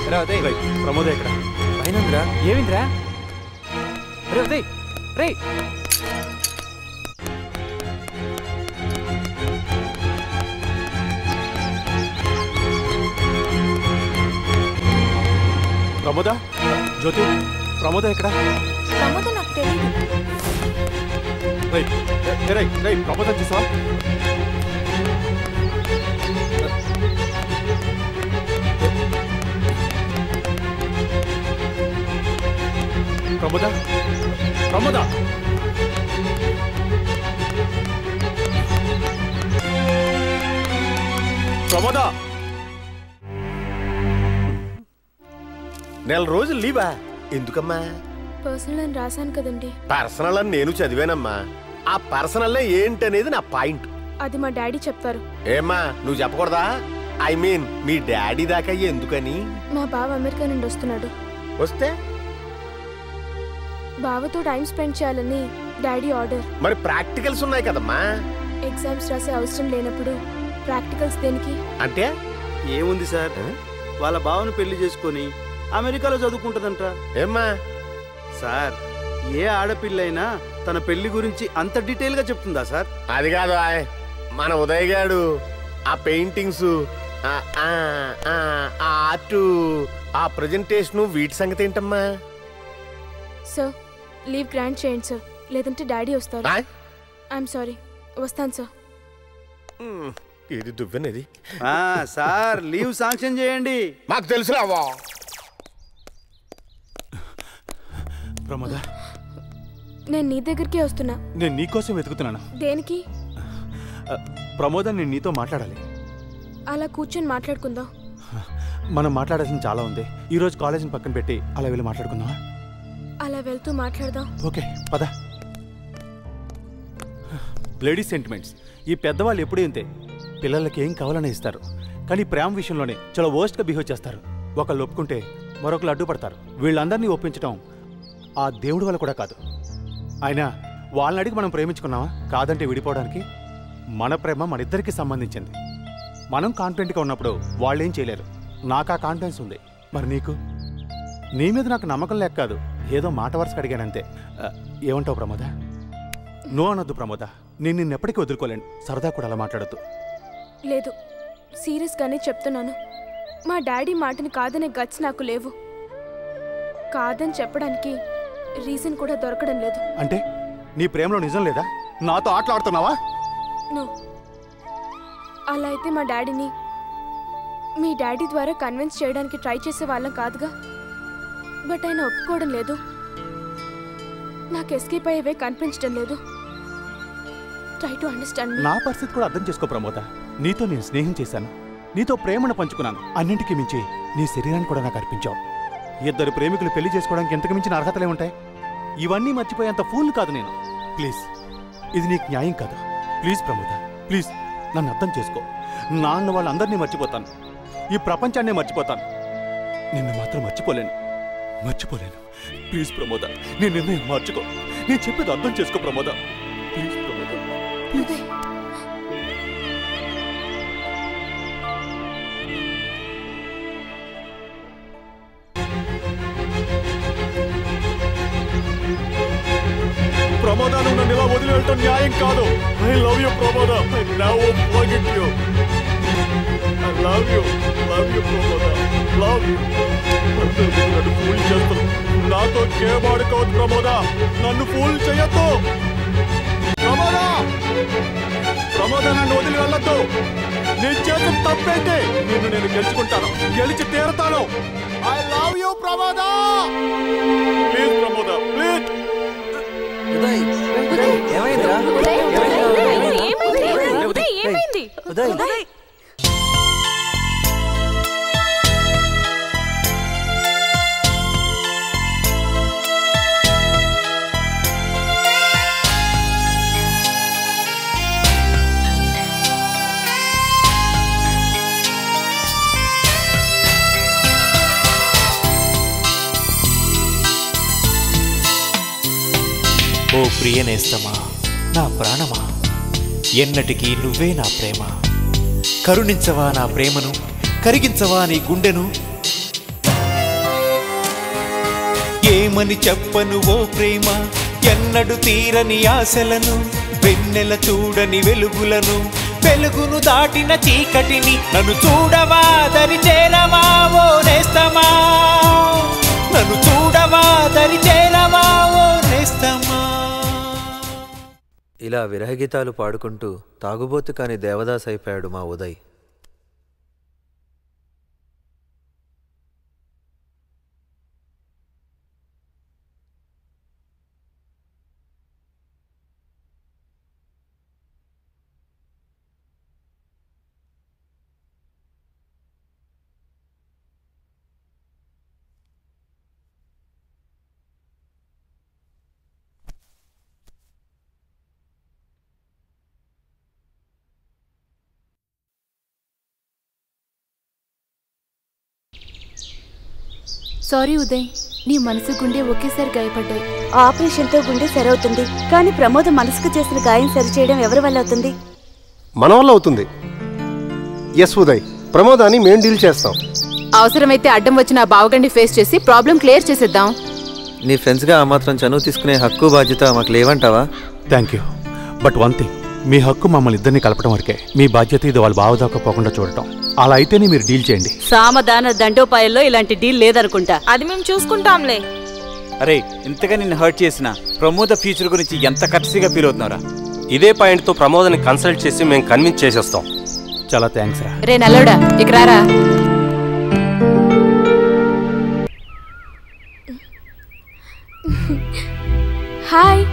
ప్రమోద ఎక్కడ? పైనంద్రా. ఏమింద్రా? రే ఉదయ్, రే ప్రమోద, జ్యోతి, ప్రమోద ఎక్కడ? ప్రమోద నాకు తెలియదు. ప్రమోద చూసా? ప్రమోద, ప్రమోద, ప్రమోద. నెల రోజులు లీవా? ఎందుకమ్మా? పర్సనల్ అని రాశాను కదండి. పర్సనల్ అని నేను చదివానమ్మా. ఆ పర్సనల్ ఏంటనేది నా పాయింట్. అది మా డాడీ చెప్తారు. ఏమ్మా నువ్వు చెప్పకూడదా? ఐ మీన్ మీ డాడీ దాకా ఎందుకని? మా బావ అమెరికా నుండి వస్తున్నాడు. వస్తే బావతో టైం స్పెండ్ చేయాలని డాడీ ఆర్డర్. మరి ప్రాక్టికల్స్ ఉన్నాయి కదమ్మా. ఎగ్జామ్స్ రాసే అవసరం లేనప్పుడు ప్రాక్టికల్స్ దేనికి? అంటే ఏముంది సార్, వాళ్ళ బావను పెళ్లి చేసుకొని అమెరికాలో చదువుకుంటుందంట. ఏమ్మా సార్, ఏ ఆడపిల్లైనా తన పెళ్లి గురించి అంత డీటెయిల్ గా చెప్తుందా సార్? అది కాదు మన ఉదయ్ గాడు ఆ పెయింటింగ్స్, ఆర్ట్, ఆ ప్రెజెంటేషన్, వీటి సంగతి ఏంటమ్మా? సార్ లీవ్ గ్రాంట్ చేయండి సార్, లేదంటే డాడీ వస్తారు. ఐఎమ్ సారీ, వస్తాను సార్. ఇది దువ్వెనది. సార్ లీవ్ శాంక్షన్ చేయండి. మాకు తెలుసురావా? ప్రమోద, నేను నీ దగ్గరికి వస్తున్నా. నేను నీకోసం వెతుకుతున్నాను. దేనికి? ప్రమోద, నేను నీతో మాట్లాడాలి. అలా కూర్చొని మాట్లాడుకుందాం. మనం మాట్లాడాల్సింది చాలా ఉంది. ఈరోజు కాలేజీని పక్కన పెట్టి అలా వెళ్ళి మాట్లాడుకుందామా? అలా వెళ్తూ మాట్లాడదాం. ఓకే పద. లేడీస్ సెంటిమెంట్స్, ఈ పెద్దవాళ్ళు ఎప్పుడూ ఇంతే. పిల్లలకి ఏం కావాలని ఇస్తారు, కానీ ప్రేమ విషయంలోనే చాలా వర్స్ట్గా బిహేవ్ చేస్తారు. ఒకళ్ళు ఒప్పుకుంటే మరొకరు అడ్డుపడతారు. వీళ్ళందరినీ ఒప్పించడం ఆ దేవుడి వల్ల కూడా కాదు. అయినా వాళ్ళని అడిగి మనం ప్రేమించుకున్నావా? కాదంటే విడిపోవడానికి. మన ప్రేమ మన ఇద్దరికి సంబంధించింది. మనం కాన్ఫిడెంట్గా ఉన్నప్పుడు వాళ్ళేం చేయలేరు. నాకు ఆ కాన్ఫిడెన్స్ ఉంది. మరి నీకు? నీ మీద నాకు నమ్మకం లేక కాదు, ఏదో మాట వరుసకు అడిగానంతే. ఏమంటావు ప్రమోద? నో అనొద్దు ప్రమోద, నేను నిన్నెప్పటికీ వదులుకోలేను. సరదా కూడా అలా మాట్లాడద్దు. లేదు, సీరియస్గానే చెప్తున్నాను. మా డాడీ మాటని కాదనే గట్స్ నాకు లేవు. కాదని చెప్పడానికి రీజన్ కూడా దొరకడం లేదు. అంటే నీ ప్రేమలో నిజం లేదా? నాతో ఆటలాడుతున్నావా? నో. అలా అయితే మా డాడీని మీ డాడీ ద్వారా కన్విన్స్ చేయడానికి ట్రై చేసే వాళ్ళం కాదుగా. బట్ ఆయన ఒప్పుకోవడం లేదు. నాకు ఎస్కేప్ అయ్యేవే కనిపించడం లేదు. ట్రై టు అండర్స్టాండ్ మీ. నా పరిస్థితి కూడా అర్థం చేసుకో ప్రమోద. నీతో నేను స్నేహం చేశాను, నీతో ప్రేమను పంచుకున్నాను. అన్నింటికీ మించి నీ శరీరాన్ని కూడా నాకు అర్పించావు. ఇద్దరు ప్రేమికులు పెళ్లి చేసుకోవడానికి ఎంతకు మించిన అర్హతలే ఉంటాయి? ఇవన్నీ మర్చిపోయేంత ఫూల్ కాదు నేను. ప్లీజ్, ఇది నీకు న్యాయం కాదు. ప్లీజ్ ప్రమోద, ప్లీజ్ నన్ను అర్థం చేసుకో. నాన్న వాళ్ళందరినీ మర్చిపోతాను, ఈ ప్రపంచాన్నే మర్చిపోతాను. నిన్ను మాత్రం మర్చిపోలేను. ప్లీజ్ ప్రమోద, నీ నిర్ణయం మార్చుకో. నేను చెప్పేది అర్థం చేసుకో ప్రమోద. ప్లీజ్ ప్రమోద. ప్రమోద, నువ్వు నన్ను ఇలా వదిలి వెళ్ళటం న్యాయం కాదు. I love you Pramoda. I never forget you. I love you Pramoda. Love you. నన్ను ఫూల్ చేస్తాను. నాతో గేమ్ ఆడుకోవద్దు ప్రమోద. నన్ను ఫూల్ చేయొద్దు ప్రమోద. నన్ను వదిలి వెళ్ళొద్దు. నేను చేసిన తప్పైతే నిన్ను నేను గెలుచుకుంటాను, గెలిచి తీరుతాను. I love you Pramoda. Please Pramoda, please. ఓ ప్రియనేస్తమా, నా ప్రాణమా, ఎన్నటికీ నువ్వే నా ప్రేమ. కరుణించవా నా ప్రేమను, కరిగించవా నీ గుండెను. ఏమని చెప్పను ఓ ప్రేమ, ఎన్నడు తీరని ఆశలను, వెన్నెల చూడని వెలుగులను, వెలుగును దాటిన చీకటిని. నన్ను చూడవా దరి చేరవా ఓ నేస్తమా, నన్ను చూడవా దరి చేరవా ఓ నేస్తమా. ఇలా విరహగీతాలు పాడుకుంటూ తాగుబోతు కాని దేవదాస్ అయిపోయాడు మా ఉదయ్. సారీ ఉదయ్, నీ మనసు గుండె ఒకేసారి గాయపడ్డాయి. ఆపరేషన్తో గుండె సరవుతుంది, కానీ ప్రమోద మనసుకు చేసిన గాయం సరిచేయడం ఎవరి వల్ల అవుతుంది? మన వల్ల అవుతుంది. ఎస్ ఉదయ్, ప్రమోదాన్ని మేం డీల్ చేస్తాం. అవసరమైతే అడ్డం వచ్చిన ఆ బావగండి ఫేస్ చేసి ప్రాబ్లం క్లియర్ చేసేద్దాం. నీ ఫ్రెండ్స్గా ఆ మాత్రం చనువు తీసుకునే హక్కు బాధ్యత మాకు లేవంటావా? Thank you, but one thing, మీ హక్కు మమ్మల్ని ఇద్దరిని కలపడం వరకే. మీ బాధ్యత ఇది వాళ్ళు బావదాకా పోకుండా చూడటం. అలా అయితేనే మీరు డీల్ చేయండి. సామధాన దండోపాయంలో ఇలాంటి డీల్ లేదనుకుంటా. అది మేము చూసుకుంటాంలే. అరే, ఇంతగా నిన్ను హర్ట్ చేసిన ప్రమోద ఫ్యూచర్ గురించి ఎంత కర్సీగా ఫీల్ అవుతున్నారా? ఇదే పాయింట్తో ప్రమోదని కన్సల్ట్ చేసి మేము కన్విన్స్ చేసేస్తాం. చాలా థ్యాంక్స్ రా. రే నల్లోడా, ఇక రారా. హాయ్,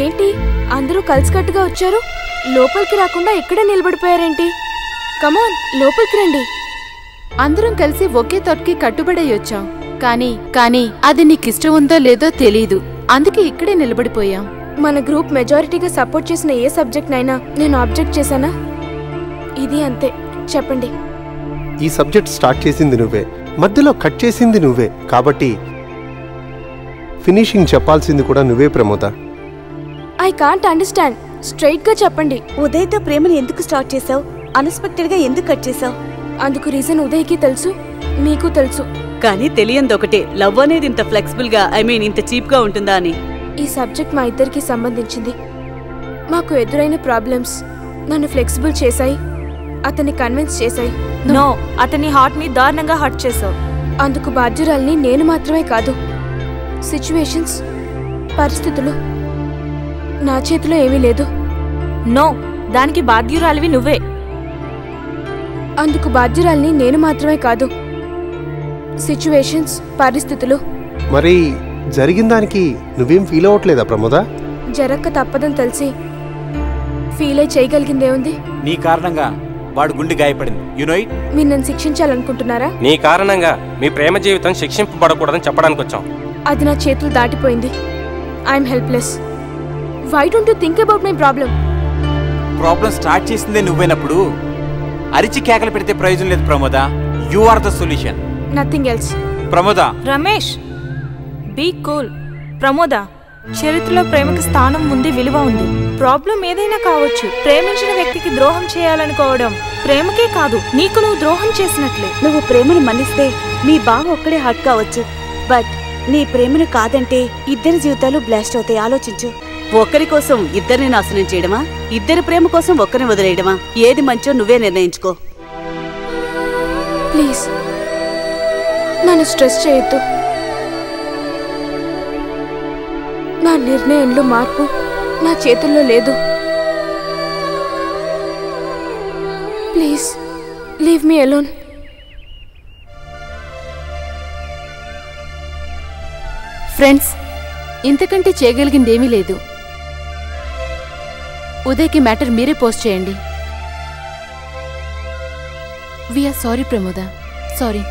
ఏంటి అందరూ కలిసికట్టుగా వచ్చారు? లోపలికి రాకుండా ఇక్కడే నిలబడిపోయారేంటి? కమాన్, లోపలికి రండి. అందరం కలిసి ఒకే తొట్కి కట్టుబడి వచ్చాం. కానీ అది నీకిష్టం ఉందో లేదో తెలీదు, అందుకే ఇక్కడే నిలబడిపోయాం. మన గ్రూప్ మెజారిటీగా సపోర్ట్ చేసిన ఏ సబ్జెక్ట్ నైనా నేను ఆబ్జెక్ట్ చేశానా? ఇది అంతే. చెప్పండి. ఈ సబ్జెక్ట్ స్టార్ట్ చేసింది నువ్వే, మధ్యలో కట్ చేసింది నువ్వే, కాబట్టి ఫినిషింగ్ చెప్పాల్సింది కూడా నువ్వే Pramoda. I can't understand. Straight గా చెప్పండి. ఉదయ్తో ప్రేమను ఎందుకు స్టార్ట్ చేసావు? అన్ఎక్స్పెక్టెడ్ గా ఎందుకు కట్ చేసావు? అందుకు రీజన్ ఉదయ్కి తెలుసు, మీకు తెలుసు. కానీ తెలియంది ఒకటే, లవ్ అనేది ఇంత ఫ్లెక్సిబుల్ గా, ఇంత చీప్ గా ఉంటుందా అని. ఈ సబ్జెక్ట్ మా ఇద్దరికి సంబంధించింది. మాకు ఎదురైన ప్రాబ్లమ్స్ నన్ను ఫ్లెక్సిబుల్ చేశాయి, అతన్ని కన్విన్స్ చేశాయి. నో, అతని హార్ట్ ని దారుణంగా హర్ట్ చేసావు. అందుకు బాధ్యురాల్ని నేను మాత్రమే కాదు, సిచ్యువేషన్స్, పరిస్థితులు. నా చేతిలో ఏమీ లేదు. నో, దానికి బాధ్యురాలివి నువ్వే. అందుకు బాధ్యురాల్ని నేను మాత్రమే కాదు, సిచ్యువేషన్స్, పరిస్థితులు. మరి జరిగిన దానికి నువ్వేం ఫీల్ అవ్వట్లేదా ప్రమోద? జరక్క తప్పదని తెలిసి ఫీల్ అయి చేయగలిగిందేముంది? నీ కారణంగా వాడు గుండె గాయపడింది. You know it. మీరు నన్ను శిక్షించాలనుకుంటున్నారా? నీ కారణంగా మీ ప్రేమ జీవితం శిక్షింపబడకూడదని చెప్పడానికి వచ్చాం. అది నా చేతులు దాటిపోయింది. I'm helpless. Why don't you think about my problem? Problem start చేసిందే నువ్వేనప్పుడు అరిచి కేకలు పెడితే ప్రయోజనం లేదు Pramoda. You are the solution, nothing else. Pramoda. Ramesh, be cool. Pramoda, చరిత్రలో ప్రేమకి స్థానం ఉంది, విలువ ఉంది. ప్రాబ్లం ఏదైనా కావచ్చు. ప్రేమించిన వ్యక్తికి ద్రోహం చేయాలనుకోవడం ప్రేమకే కాదు, నీకు నువ్వు ద్రోహం చేసినట్లే. నువ్వు ప్రేమను మన్నిస్తే మీ బావ ఒక్కడే హర్ట్ కావచ్చు, బట్ నీ ప్రేమను కాదంటే ఇద్దరి జీవితాలు బ్లాస్ట్ అవుతాయి. ఆలోచించు. ఒక్కరి కోసం ఇద్దరిని నాశనం చేయడమా, ఇద్దరి ప్రేమ కోసం ఒక్కరిని వదిలేయడమా? ఏది మంచో నువ్వే నిర్ణయించుకో. ప్లీజ్ నన్ను స్ట్రెస్ చేయొద్దు. నా నిర్ణయంలో మార్పు నా చేతుల్లో లేదు. Please leave me alone. Friends, ఇంతకంటే చేయగలిగిందేమీ లేదు. ఉదయ్కి మ్యాటర్ మీరే పోస్ట్ చేయండి. We're sorry Pramoda, sorry.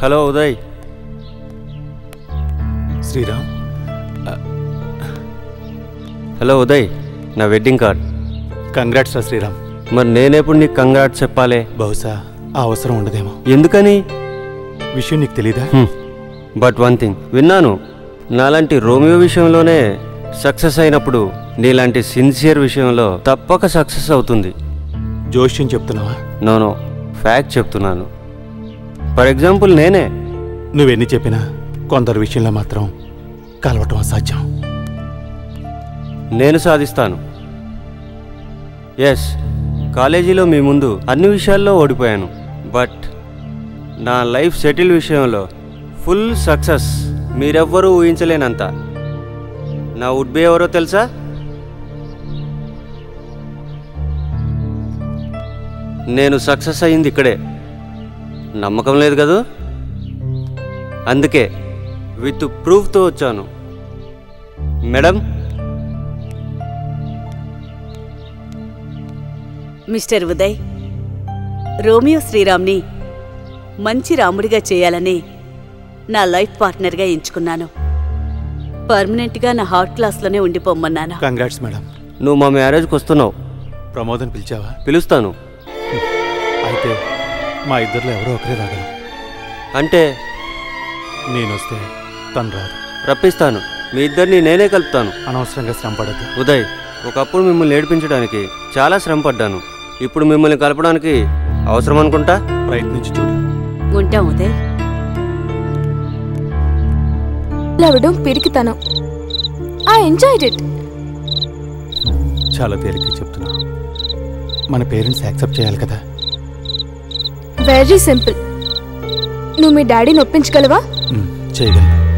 Hello Uday. Sriram. Hello Uday, నా వెడ్డింగ్ కార్డ్. కంగ్రాట్స్ రా శ్రీరామ్. మరి నేనెప్పుడు నీకు కంగ్రాట్స్ చెప్పాలి? బహుశా ఆ అవసరం ఉండదేమో. ఎందుకని? విషయం నీకు తెలీదా? బట్ వన్ థింగ్ విన్నాను, నాలాంటి రోమియో విషయంలోనే సక్సెస్ అయినప్పుడు నీలాంటి సిన్సియర్ విషయంలో తప్పక సక్సెస్ అవుతుంది. జోష్యం చెప్తున్నావా? నో ఫ్యాక్ట్ చెప్తున్నాను. ఫర్ ఎగ్జాంపుల్ నేనే. నువ్వెన్ని చెప్పినా కొందరు విషయంలో మాత్రం కలవటం అసాధ్యం. నేను సాధిస్తాను. ఎస్, కాలేజీలో మీ ముందు అన్ని విషయాల్లో ఓడిపోయాను. బట్ నా లైఫ్ సెటిల్ విషయంలో ఫుల్ సక్సెస్ మీరెవ్వరూ ఊహించలేనంత. నా వుడ్ బి ఎవరో తెలుసా? నేను సక్సెస్ అయ్యింది ఇక్కడే. నమ్మకం లేదు కదూ? అందుకే విత్ ప్రూఫ్తో వచ్చాను. మేడం, మిస్టర్ ఉదయ్, రోమియో శ్రీరామ్ని మంచి రాముడిగా చేయాలని నా లైఫ్ పార్ట్నర్గా ఎంచుకున్నాను. పర్మనెంట్గా నా హార్ట్ క్లాస్లోనే ఉండిపోమ్మన్నాను. Congrats madam. నువ్వు మా మ్యారేజ్కి వస్తున్నావు. ప్రమోదం పిలిచావా? పిలుస్తాను. అయితే మా ఇద్దరిలో ఎవరో ఒకరే రాగలం. అంటే నేనొస్తే తను రాదు. రప్పిస్తాను. మీ ఇద్దరిని నేనే కలుపుతాను. అనవసరంగా శ్రమ పడద్దు. ఉదయ్, ఒకప్పుడు మిమ్మల్ని ఏడిపించడానికి చాలా శ్రమ పడ్డాను. ఇప్పుడు మిమ్మల్ని కలపడానికి అవసరం అనుకుంటా. ప్రయత్నించి చూడు. ఉంటాం ఉదయ్. లవడం పిరికితనం. I enjoyed it. చాలా తేలిగ్గా చెప్తున్నా. మన పేరెంట్స్ యాక్సెప్ట్ చేయాలి కదా. Very simple. నువ్వు మీ డాడీని ఒప్పించగలవా? చేయగలను.